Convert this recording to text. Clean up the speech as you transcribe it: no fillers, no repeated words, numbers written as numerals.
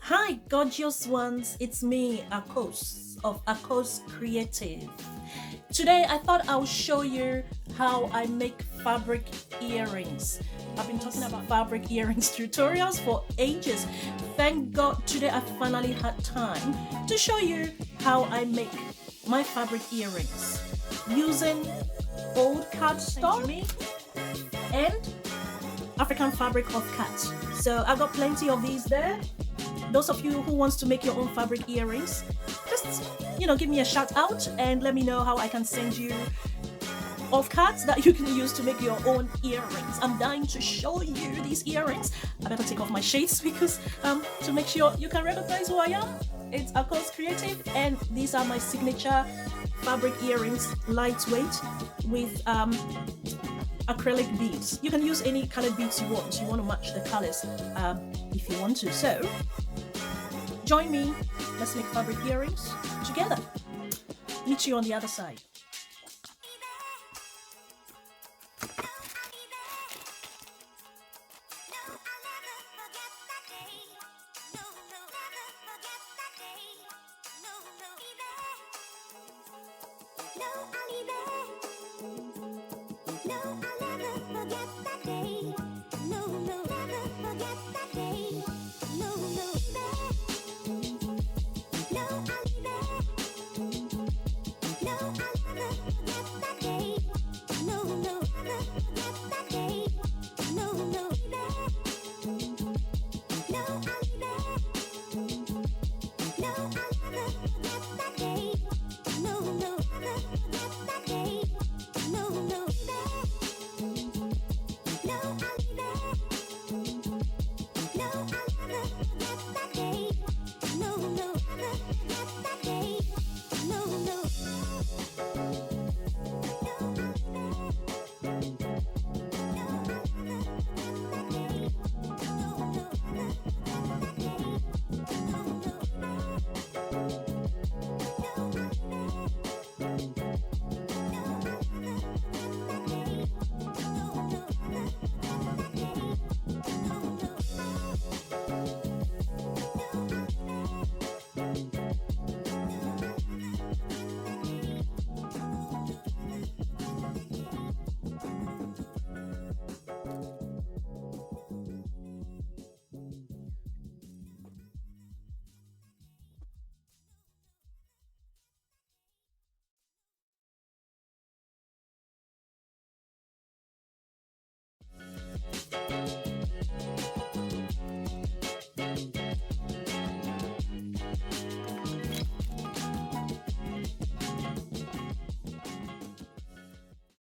Hi, gorgeous ones. It's me, Akos of Akos Creative. Today, I thought I would show you how I make fabric earrings. I've been talking about fabric earrings tutorials for ages. Thank God today I finally had time to show you how I make my fabric earrings using old cardstock and African fabric of cat. So I've got plenty of these there. Those of you who wants to make your own fabric earrings, just give me a shout out and let me know how I can send you off cards that you can use to make your own earrings. I'm dying to show you these earrings. I better take off my shades because to make sure you can recognize who I am. It's Akos Creative, and these are my signature fabric earrings, lightweight with acrylic beads. You can use any colored beads you want. You want to match the colors if you want to. So join me. Let's make fabric earrings together. Meet you on the other side.